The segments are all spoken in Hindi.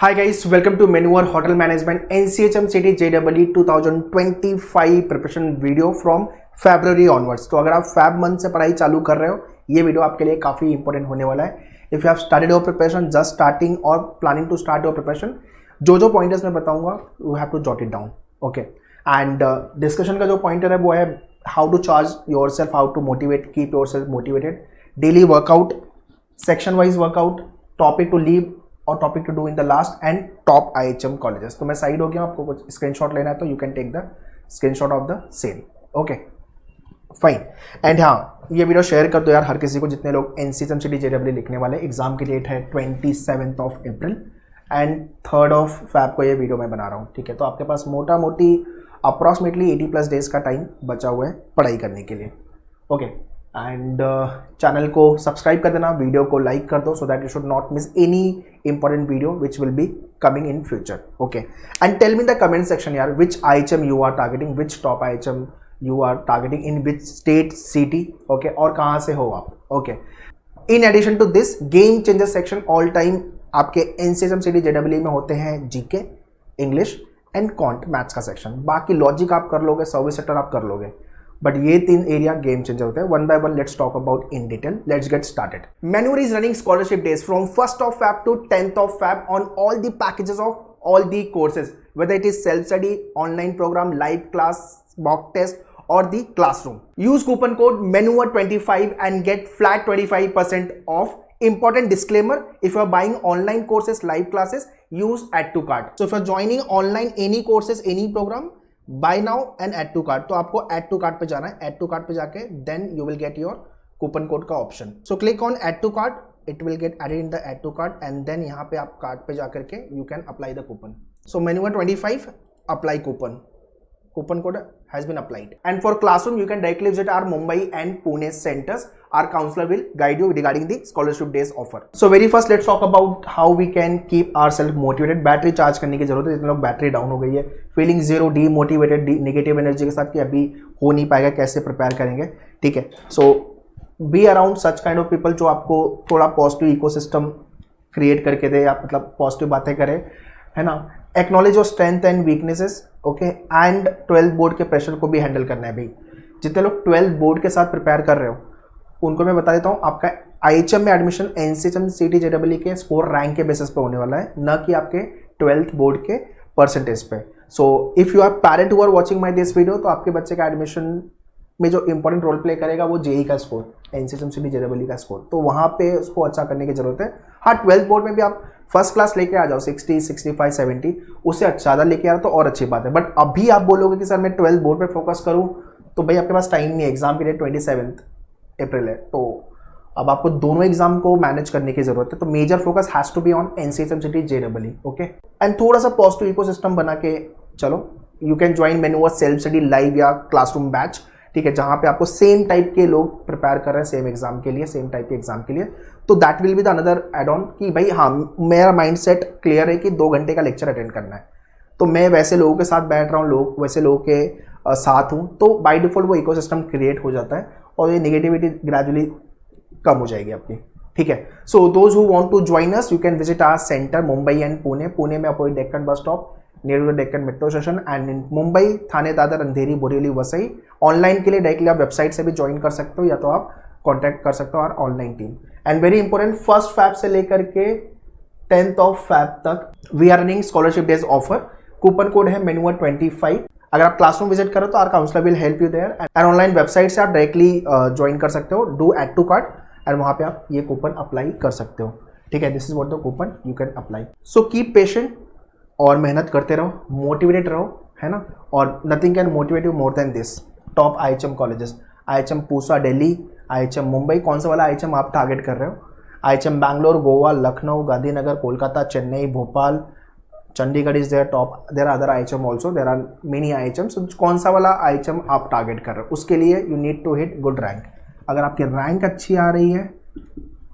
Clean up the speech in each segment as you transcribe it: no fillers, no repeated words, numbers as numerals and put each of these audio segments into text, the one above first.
Hi guys, welcome to Menua Hotel Management NCHM City JEE 2025 preparation video from February onwards। तो अगर आप Feb मंथ से पढ़ाई चालू कर रहे हो, ये वीडियो आपके लिए काफ़ी इंपॉर्टेंट होने वाला है। If you have started your preparation, just starting और planning to start your preparation, जो पॉइंटर्स मैं बताऊंगा you have to jot it down. Okay, and discussion का जो पॉइंटर है वो है how to charge yourself, how to motivate, keep yourself motivated, daily workout, section wise workout, topic to leave और topic to do in the last, and top IHM colleges. तो मैं साइड हो गया, आपको कुछ स्क्रीनशॉट लेना है तो you can take the screenshot of the same. Okay fine. And हाँ, ये वीडियो शेयर कर दो यार हर किसी को, जितने लोग NCHM City JEE लिखने वाले। एग्जाम की डेट है 27th of April and 3rd of Feb को ये वीडियो मैं बना रहा हूँ। ठीक है, तो आपके पास मोटा मोटी अप्रॉक्सीमेटली 80+ डेज का टाइम बचा हुआ है पढ़ाई करने के लिए। ओके, एंड चैनल को सब्सक्राइब कर देना, वीडियो को लाइक कर दो so that you should not miss any important video which will be coming in future. Okay, and tell me the comment section यार which IHM you are targeting, which top IHM you are targeting, in which state city. Okay, और कहाँ से हो आप। Okay, in addition to this game changer section all time आपके NCHM City JEE में होते हैं GK, English and can't maths का सेक्शन। बाकी लॉजिक आप कर लोगे, सर्विस सेक्टर आप कर लोगे, बट ये 3 एरिया गेम चेंजर होते हैं। One by one let's talk about in detail. Let's get started. Menur is running scholarship days from 1st of Feb to 10th of Feb on all the packages of all the courses, whether it is self study, online program, live class, mock test or the classroom. Use coupon code MENUR25 and get flat 25% off. Important disclaimer, if you are buying online courses, live classes, use add to cart. So if you are joining online any courses, any program, buy now and add to cart। तो आपको add to cart पे जाना है। add to cart पे जाके then you will get your coupon code का option। So click on add to cart, it will get added in the add to cart and then यहाँ पे आप cart पे जाकर के you can apply the coupon। So MENUR25 apply coupon code has been applied, and for classroom you can directly visit our Mumbai and Pune centers. Our counselor will guide you regarding the scholarship days offer. So very first let's talk about how we can keep ourselves motivated। Battery charge करने की जरूरत है। जितने लोग बैटरी डाउन हो गई है, feeling zero, demotivated, negative energy के साथ कि अभी हो नहीं पाएगा, कैसे प्रिपेयर करेंगे। ठीक है, so be around such kind of people जो आपको थोड़ा पॉजिटिव इकोसिस्टम क्रिएट करके दे, या मतलब पॉजिटिव बातें करे, है ना। Acknowledge your strength and weaknesses. Okay, and 12th board के प्रेशर को भी हैंडल करना है भाई। जितने लोग 12th बोर्ड के साथ प्रिपेयर कर रहे हो उनको मैं बता देता हूँ, आपका IHM में एडमिशन NCHM City JEE के स्कोर रैंक के बेसिस पे होने वाला है, न कि आपके 12th बोर्ड के परसेंटेज पे। So if you are parent who are watching my this video, तो आपके बच्चे का एडमिशन में जो इंपॉर्टेंट रोल प्ले करेगा वो JEE का स्कोर, NCHM City JEE का स्कोर। तो वहाँ पे उसको अच्छा करने की जरूरत है। हाँ, 12th बोर्ड में भी आप फर्स्ट क्लास लेके आ जाओ, 60, 65, 70, उससे अच्छा ज़्यादा लेके आ रहा तो और अच्छी बात है। बट अभी आप बोलोगे कि सर मैं 12th बोर्ड पे फोकस करूँ, तो भाई आपके पास टाइम नहीं है। एग्जाम की डेट 27th अप्रैल है, तो अब आपको दोनों एग्जाम को मैनेज करने की जरूरत है। तो major focus has to be on NCHM City JEE। Okay, and थोड़ा सा पॉजिटिव इकोसिस्टम बना के चलो। यू कैन ज्वाइन मेनूअर सेल्फ स्टडी लाइव या क्लासरूम बैच। ठीक है, जहाँ पे आपको सेम टाइप के लोग प्रिपेयर कर रहे हैं सेम एग्जाम के लिए, सेम टाइप के एग्जाम के लिए। तो that will be the another add on कि भाई हाँ, मेरा माइंड सेट क्लियर है कि 2 घंटे का लेक्चर अटेंड करना है, तो मैं वैसे लोगों के साथ बैठ रहा हूँ, लोग वैसे लोगों के साथ हूँ, तो बाय डिफॉल्ट वो इकोसिस्टम क्रिएट हो जाता है और ये नेगेटिविटी ग्रेजुअली कम हो जाएगी आपकी। ठीक है, so those who want to join us, you can visit our centre Mumbai and Pune. Pune में opposite Deccan bus stop near to the Deccan metro station, and in Mumbai Thane, Dadar, Andheri, Borivali, Vasai. Online के लिए डायरेक्टली आप वेबसाइट से भी ज्वाइन कर सकते हो, या तो आप कॉन्टैक्ट कर सकते हो और online team. And very important, 1st Feb से लेकर के 10th of Feb तक we are running scholarship days offer. Coupon code है MENUR25। अगर आप क्लासरूम विजिट करो तो our counsellor will help you there, and online website से आप डायरेक्टली ज्वाइन कर सकते हो, do add to cart, and वहाँ पे आप ये कूपन अप्लाई कर सकते हो। ठीक है, this is what the coupon you can apply. So keep patient और मेहनत करते रहो, मोटिवेटेड रहो, है ना। और nothing can motivate you more than this. Top IHM colleges, IHM Pusa Delhi, IHM Mumbai, कौन सा वाला IHM आप टारगेट कर रहे हो? IHM Bangalore, Goa, Lucknow, Gandhinagar, Kolkata, Chennai, Bhopal, Chandigarh is there top. There are other IHM also, there are many IHM। So कौन सा वाला IHM आप टारगेट कर रहे हो, उसके लिए you need to hit good rank. अगर आपकी रैंक अच्छी आ रही है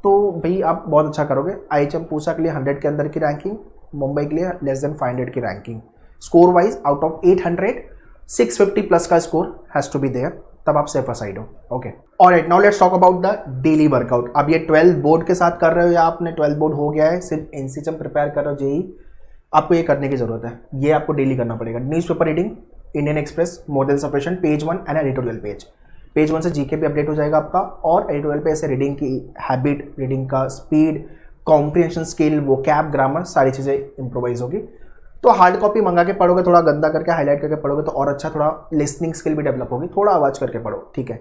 तो भाई आप बहुत अच्छा करोगे। IHM पूसा के लिए 100 के अंदर की रैंकिंग, मुंबई के लिए लेस देन 500 की ranking. Score wise out of 800 650 plus का score has to be there, तब आप सेफ साइड हो। Okay, alright, now let's talk about the daily workout. अब ये 12th बोर्ड के साथ कर रहे हो या आपने 12th बोर्ड हो गया है, सिर्फ NCHM प्रिपेयर कर रहे हो JEE, आपको ये करने की जरूरत है, ये आपको डेली करना पड़ेगा। Newspaper reading, Indian express, more than sufficient, page 1 and editorial page. Page 1 से जीके भी अपडेट हो जाएगा आपका, और एडिटोरियल पे ऐसे रीडिंग की हैबिट, रीडिंग का speed, comprehension skill, vocab, grammar, सारी चीज़ें इंप्रोवाइज होगी। तो हार्ड कॉपी मंगा के पढ़ोगे, थोड़ा गंदा करके हाईलाइट करके पढ़ोगे तो और अच्छा, थोड़ा लिसनिंग स्किल भी डेवलप होगी, थोड़ा आवाज़ करके पढ़ो, ठीक है।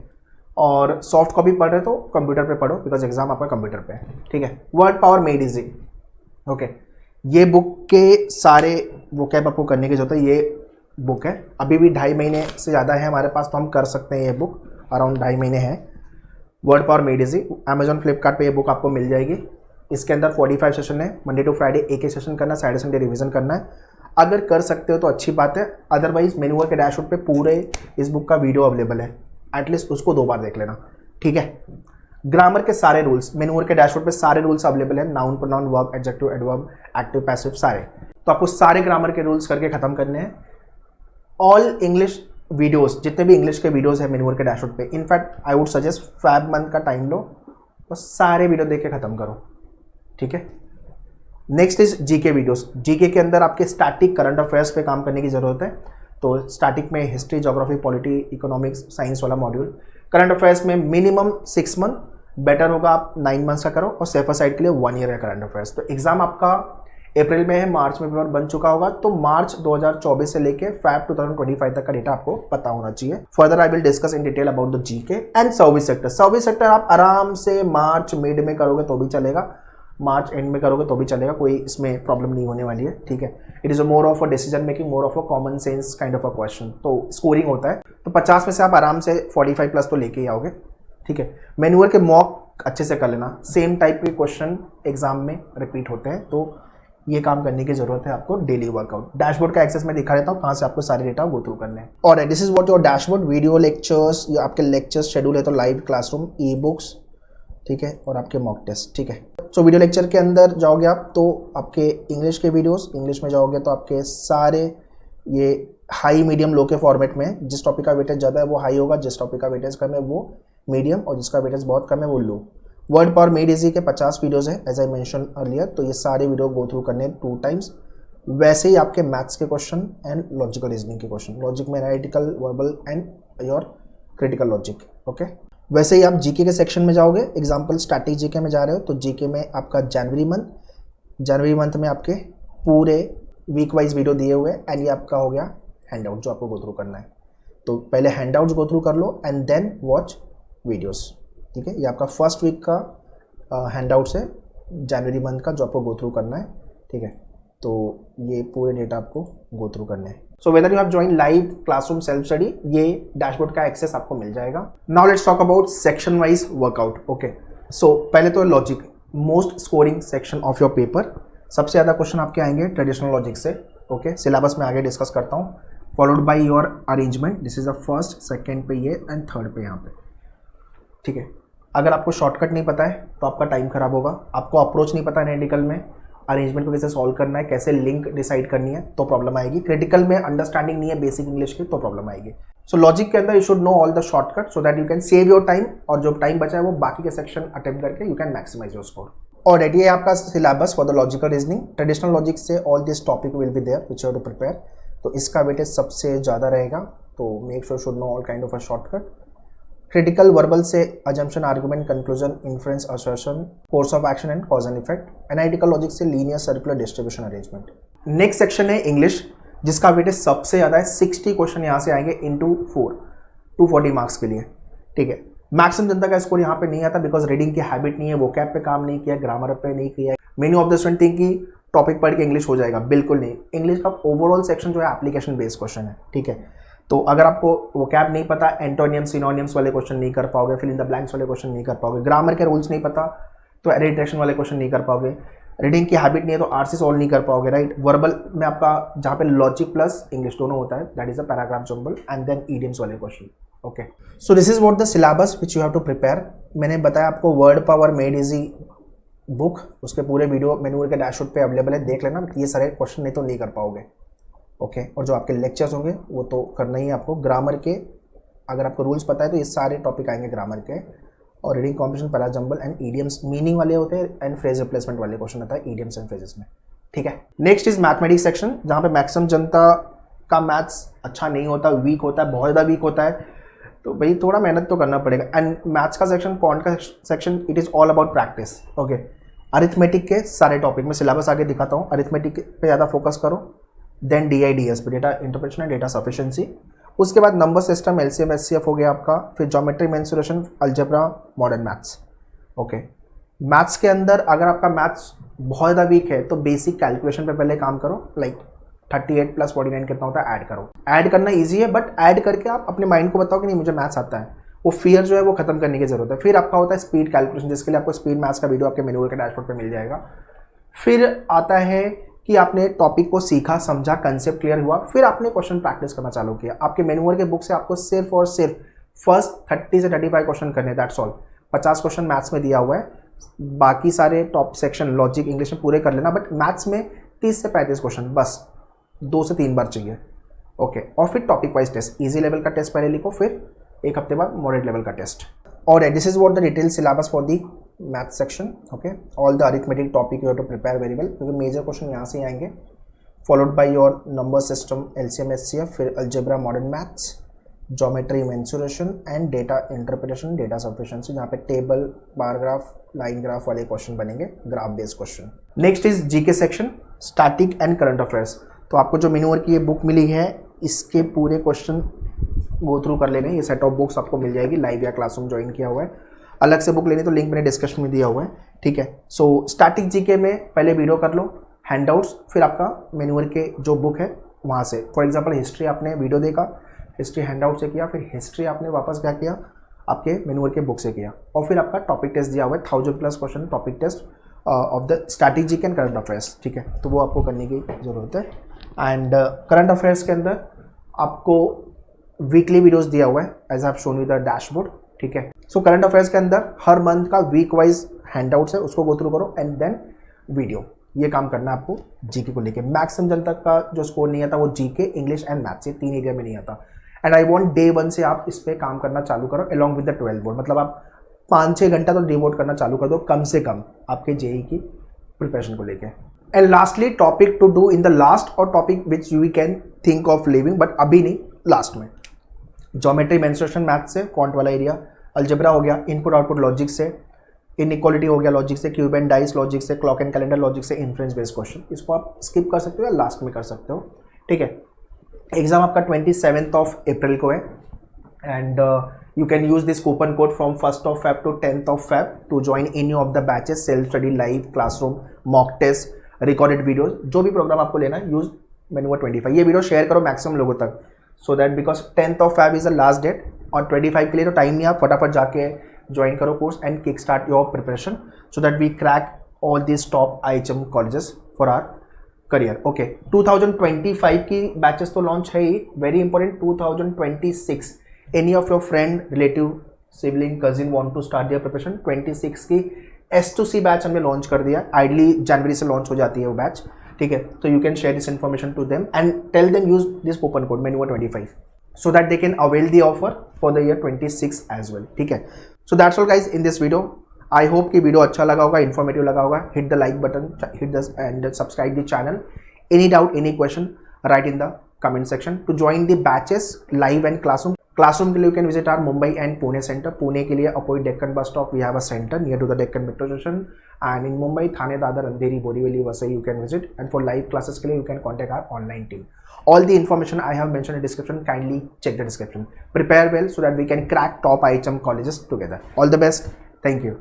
और सॉफ्ट कॉपी पढ़ रहे तो कंप्यूटर पे पढ़ो, बिकॉज एग्जाम आपका कंप्यूटर पे है, ठीक है। Word power made easy, okay. ये बुक के सारे वोकैब आपको करने की जरूरत है। ये बुक है, अभी भी 2.5 महीने से ज़्यादा है हमारे पास, तो हम कर सकते हैं। ये बुक अराउंड 2.5 महीने है। Word power made easy, Amazon Flipkart पे ये बुक आपको मिल जाएगी। इसके अंदर 45 सेशन है, मंडे टू फ्राइडे एक सेशन करना, सैटरडे संडे रिवीजन करना है। अगर कर सकते हो तो अच्छी बात है, अदरवाइज मेन्यूअर के डैशबोर्ड पे पूरे इस बुक का वीडियो अवेलेबल है, एटलीस्ट उसको 2 बार देख लेना, ठीक है। ग्रामर के सारे रूल्स मेन्यूअर के डैशबोर्ड पे सारे रूल्स अवेलेबल है, noun, pronoun, verb, adjective, adverb, active, passive, सारे। तो आपको सारे ग्रामर के रूल्स करके खत्म करने हैं। ऑल इंग्लिश वीडियोस, जितने भी इंग्लिश के वीडियोस है मेन्यूअर के डैशबोर्ड पे, in fact I would suggest Feb month का टाइम लो और सारे वीडियो देख के खत्म करो, ठीक है। Next is GK videos. GK के अंदर आपके स्टैटिक करंट अफेयर्स पे काम करने की जरूरत है। तो स्टैटिक में history, geography, polity, economics, science वाला मॉड्यूल। करंट अफेयर्स में मिनिमम 6 मंथ, बेटर होगा आप 9 मंथ्स का करो, और सेफर साइड के लिए 1 ईयर है करंट अफेयर्स। तो एग्जाम आपका अप्रैल में है, मार्च में पेपर बन चुका होगा, तो मार्च 2024 से लेके फैब 2025 तक का डेटा आपको पता होना चाहिए। Further I will discuss in detail about the GK and service sector. Service sector आप आराम से मार्च मिड में करोगे तो भी चलेगा, मार्च एंड में करोगे तो भी चलेगा, कोई इसमें प्रॉब्लम नहीं होने वाली है, ठीक है। It is a more of a decision making, more of a common sense kind of a question. तो स्कोरिंग होता है, तो 50 में से आप आराम से 45 प्लस तो लेके ही आओगे, ठीक है। मैनुअल के मॉक अच्छे से कर लेना, सेम टाइप के क्वेश्चन एग्जाम में रिपीट होते हैं, तो ये काम करने की जरूरत है आपको। डेली वर्कआउट, डैशबोर्ड का एक्सेस में दिखा देता हूँ कहाँ से आपको सारे डेटा गो थ्रू करने हैं। और this is what your dashboard, video lectures, या आपके लेक्चर्स शेड्यूल है तो लाइव क्लासरूम, ई बुक्स, ठीक है, और आपके मॉक टेस्ट, ठीक है। सो वीडियो लेक्चर के अंदर जाओगे आप तो आपके इंग्लिश के वीडियोस, इंग्लिश में जाओगे तो आपके सारे ये हाई, मीडियम, लो के फॉर्मेट में। जिस टॉपिक का वेटेज ज़्यादा है वो हाई होगा, जिस टॉपिक का वेटेज कम है वो मीडियम, और जिसका वेटेज बहुत कम है वो लो। वर्ड पावर मेड इजी के 50 वीडियोज़ हैं एज आई मेंशन अर्लियर, तो ये सारे वीडियो गो थ्रू करने 2 टाइम्स। वैसे ही आपके मैथ्स के क्वेश्चन एंड लॉजिकल रीजनिंग के क्वेश्चन, लॉजिक में analytical, verbal and your critical logic, okay. वैसे ही आप जीके के सेक्शन में जाओगे, एग्जाम्पल स्टैटिक जीके में जा रहे हो तो जीके में आपका जनवरी मंथ में आपके पूरे वीक वाइज वीडियो दिए हुए, एंड ये आपका हो गया हैंड आउट जो आपको गो थ्रू करना है। तो पहले हैंड आउट्स गो थ्रू कर लो एंड देन वॉच वीडियोस, ठीक है। ये आपका फर्स्ट वीक का हैंड आउट्स है जनवरी मंथ का जो आपको गो थ्रू करना है, ठीक है। तो ये पूरे डेटा आपको गो थ्रू करने हैं। So whether you have join live classroom self study, ये डैशबोर्ड का एक्सेस आपको मिल जाएगा। Now let's talk about section wise workout, okay. So पहले तो logic, most scoring section of your paper. सबसे ज़्यादा क्वेश्चन आपके आएंगे ट्रेडिशनल लॉजिक से, ओके। सिलेबस में आगे डिस्कस करता हूँ, followed by your arrangement. This is the first, second पे ये एंड थर्ड पे यहाँ पे, ठीक है। अगर आपको शॉर्टकट नहीं पता है तो आपका टाइम खराब होगा, आपको अप्रोच नहीं पता एनालिटिकल में, अरेंजमेंट को कैसे सॉल्व करना है, कैसे लिंक डिसाइड करनी है, तो प्रॉब्लम आएगी। क्रिटिकल में अंडरस्टैंडिंग नहीं है बेसिक इंग्लिश की, तो प्रॉब्लम आएगी। सो लॉजिक के अंदर you should know all the shortcut so that you can save your time, और जो टाइम बचा है वो बाकी के सेक्शन अटेम्प्ट करके you can maximise your score. और ये है आपका syllabus for the logical reasoning. Traditional logic से all this topic will be there which you have to prepare, तो इसका वेटेज सबसे ज़्यादा रहेगा, तो make sure should know all kind of a shortcut. Critical verbal से assumption, argument, conclusion, inference, assertion, course of action and cause and effect. Analytical logic से linear, circular, distribution, arrangement. Next section है इंग्लिश, जिसका वेटेज सबसे ज़्यादा है। 60 क्वेश्चन यहाँ से आएंगे इंटू 4, 240 मार्क्स के लिए, ठीक है। मैक्सिमम जनता का स्कोर यहाँ पे नहीं आता बिकॉज रीडिंग की हैबिट नहीं है, वोकैब पे काम नहीं किया, ग्रामर पे नहीं किया। Many of the student think कि टॉपिक पढ़ के इंग्लिश हो जाएगा, बिल्कुल नहीं। इंग्लिश का ओवरऑल सेक्शन जो है एप्लीकेशन बेस्ड क्वेश्चन है, ठीक है। तो अगर आपको वोकैब नहीं पता, एंटोनियम्स, सिनोनियम्स वाले क्वेश्चन नहीं कर पाओगे, फिल इन द ब्लैंक्स वाले क्वेश्चन नहीं कर पाओगे, ग्रामर के रूल्स नहीं पता तो एडिट्रेशन वाले क्वेश्चन नहीं कर पाओगे, रीडिंग की हैबिट नहीं है तो आरसी सॉल्व नहीं कर पाओगे, राइट। वर्बल में आपका जहाँ पे लॉजिक प्लस इंग्लिश दोनों होता है, that is a paragraph jumble and then idioms वाले question, okay. So this is what the syllabus which you have to prepare. मैंने बताया आपको word power made easy book, उसके पूरे वीडियो मेन्यूअर के डैशबोर्ड पे अवेलेबल है, देख लेना। ये सारे क्वेश्चन नहीं तो नहीं कर पाओगे, ओके। और जो आपके लेक्चर्स होंगे वो तो करना ही है आपको। ग्रामर के अगर आपको रूल्स पता है तो ये सारे टॉपिक आएंगे ग्रामर के, और reading comprehension, parajumble and idioms, meaning वाले होते हैं, एंड फ्रेज रिप्लेसमेंट वाले क्वेश्चन आता है ईडियम्स एंड फ्रेजेस में, ठीक है। नेक्स्ट इज मैथमेटिक्स सेक्शन, जहाँ पे मैक्सिमम जनता का मैथ्स अच्छा नहीं होता, वीक होता है, बहुत ज़्यादा वीक होता है, तो भाई थोड़ा मेहनत तो करना पड़ेगा। एंड मैथ्स का सेक्शन, क्वांट का section, it is all about practice. Okay, arithmetic के सारे टॉपिक में सिलेबस आगे दिखाता हूँ, अरिथमेटिक पे ज़्यादा फोकस करो, देन DIDS पे data interpretation and data sufficiency, उसके बाद नंबर सिस्टम, LCM SCF हो गया आपका, फिर geometry mensuration, algebra, modern maths. Okay, maths के अंदर अगर आपका मैथ्स बहुत ज़्यादा वीक है तो बेसिक कैलकुलेशन पे पहले काम करो, लाइक 38 + 49 कितना होता है, ऐड करो। ऐड करना ईजी है, बट ऐड करके आप अपने माइंड को बताओ कि नहीं मुझे मैथ्स आता है, वो फियर जो है वो खत्म करने की जरूरत है। फिर आपका होता है स्पीड कैलकुलेशन, जिसके लिए आपको स्पीड मैथ्स का वीडियो आपके मेन्यूअर के डैशबोर्ड पे मिल जाएगा। फिर आता है कि आपने टॉपिक को सीखा, समझा, कंसेप्ट क्लियर हुआ, फिर आपने क्वेश्चन प्रैक्टिस करना चालू किया। आपके मेन्यूअर के बुक से आपको सिर्फ और सिर्फ फर्स्ट 30 से 35 क्वेश्चन करने, दैट्स ऑल। 50 क्वेश्चन मैथ्स में दिया हुआ है, बाकी सारे टॉप सेक्शन लॉजिक इंग्लिश में पूरे कर लेना, बट मैथ्स में 30 से 35 क्वेश्चन बस 2 से 3 बार चाहिए। ओके, और फिर topic wise test, easy level का टेस्ट पहले लिखो, फिर एक हफ्ते बाद मॉडरेट लेवल का टेस्ट। और this is what the detail syllabus for the math section. Okay, all the arithmetic topic you have to prepare very well, क्योंकि मेजर क्वेश्चन यहाँ से आएंगे, followed by your number system, LCM SCF, फिर algebra, modern maths, geometry mensuration and data interpretation, data sufficiency, जहाँ पे table, bar graph, line graph वाले क्वेश्चन बनेंगे, graph based question. Next is GK section, static and current affairs. तो आपको जो मेन्यूअर की ये बुक मिली है, इसके पूरे क्वेश्चन गो थ्रू कर लेने। ये सेट ऑफ बुक्स आपको मिल जाएगी, लाइव या क्लासरूम ज्वाइन किया हुआ है। अलग से बुक लेनी तो लिंक मैंने डिस्क्रिप्शन में दिया हुआ है, ठीक है। सो स्टैटिक जीके में पहले वीडियो कर लो, हैंडआउट्स, फिर आपका मेन्यूअर के जो बुक है वहाँ से। फॉर एग्जाम्पल हिस्ट्री आपने वीडियो देखा, हिस्ट्री हैंडआउट से किया, फिर हिस्ट्री आपने वापस क्या किया, आपके मेन्यूअर के बुक से किया, और फिर आपका टॉपिक टेस्ट दिया हुआ है, 1000+ question topic test of the static GK and current affairs, ठीक है। तो वो आपको करने की ज़रूरत है। एंड करंट अफेयर्स के अंदर आपको वीकली वीडियोस दिया हुआ है, as I shown you the dashboard, ठीक है। सो करंट अफेयर्स के अंदर हर मंथ का वीक वाइज हैंडआउट्स है, उसको गो थ्रू करो एंड देन वीडियो। ये काम करना है आपको जीके को लेके। मैक्सिमम जन तक का जो स्कोर नहीं आता वो जीके, इंग्लिश एंड मैथ्स, ये 3 एरिया में नहीं आता। एंड आई वांट डे 1 से आप इस पर काम करना चालू करो अलॉन्ग विद द 12 बोर्ड, मतलब आप 5-6 घंटा तो डिवोट करना चालू कर दो कम से कम आपके जेई की प्रिपरेशन को लेके। And lastly topic to do in the last, और topic which you can think of leaving, but अभी नहीं, लास्ट में, ज्योमेट्री मेंसुरेशन मैथ से, क्वांट वाला एरिया, अलजेब्रा हो गया, इनपुट आउटपुट लॉजिक से, इनइक्वालिटी हो गया लॉजिक से, क्यूब एंड डाइस लॉजिक से, क्लॉक एंड कैलेंडर लॉजिक से, इन्फ्रेंस बेस्ड क्वेश्चन। इसको आप स्किप कर सकते हो या लास्ट में कर सकते हो, ठीक है। एग्जाम आपका 27 अप्रैल को है, and you can use this coupon code from 1st of Feb to 10th of Feb to join any of the batches, self study, live classroom, mock test, recorded videos, जो भी प्रोग्राम आपको लेना है, यूज मेन्यूअर 25। ये वीडियो शेयर करो मैक्सिमम लोगों तक, so that because 10th of Feb is the last date, और 25 के लिए तो टाइम नहीं, आप फटाफट जाके ज्वाइन करो course and kick start your preparation, so that we crack all this top IHM colleges for our career. Okay, 2025 की बैचेस तो लॉन्च है ही, very important. 2026 any of your friend, relative, sibling, cousin want to start their preparation, 26 की S2C बैच हमने लॉन्च कर दिया, आइडली जनवरी से लॉन्च हो जाती है वो बैच, ठीक है। तो you can share this information to them and tell them use this coupon code मेन्यूअर 25 so that they can avail the offer for the year 26 as well, ठीक है। So that's all guys in this video. I hope कि वीडियो अच्छा लगा होगा, इन्फॉर्मेटिव लगा होगा। Hit the like button, hit the and subscribe the channel. Any doubt, any question, write in the comment section. To join the batches live and classroom के लिए you can visit our Mumbai and Pune centre. Pune के लिए opposite Deccan bus stop we have a centre near to the Deccan metro station, and in Mumbai Thane, Dadar, Andheri, Borivali, Vasai you can visit. And for live classes के लिए you can contact our online team. All the information I have mentioned in description, kindly check the description. Prepare well so that we can crack top IHM colleges together. All the best. Thank you.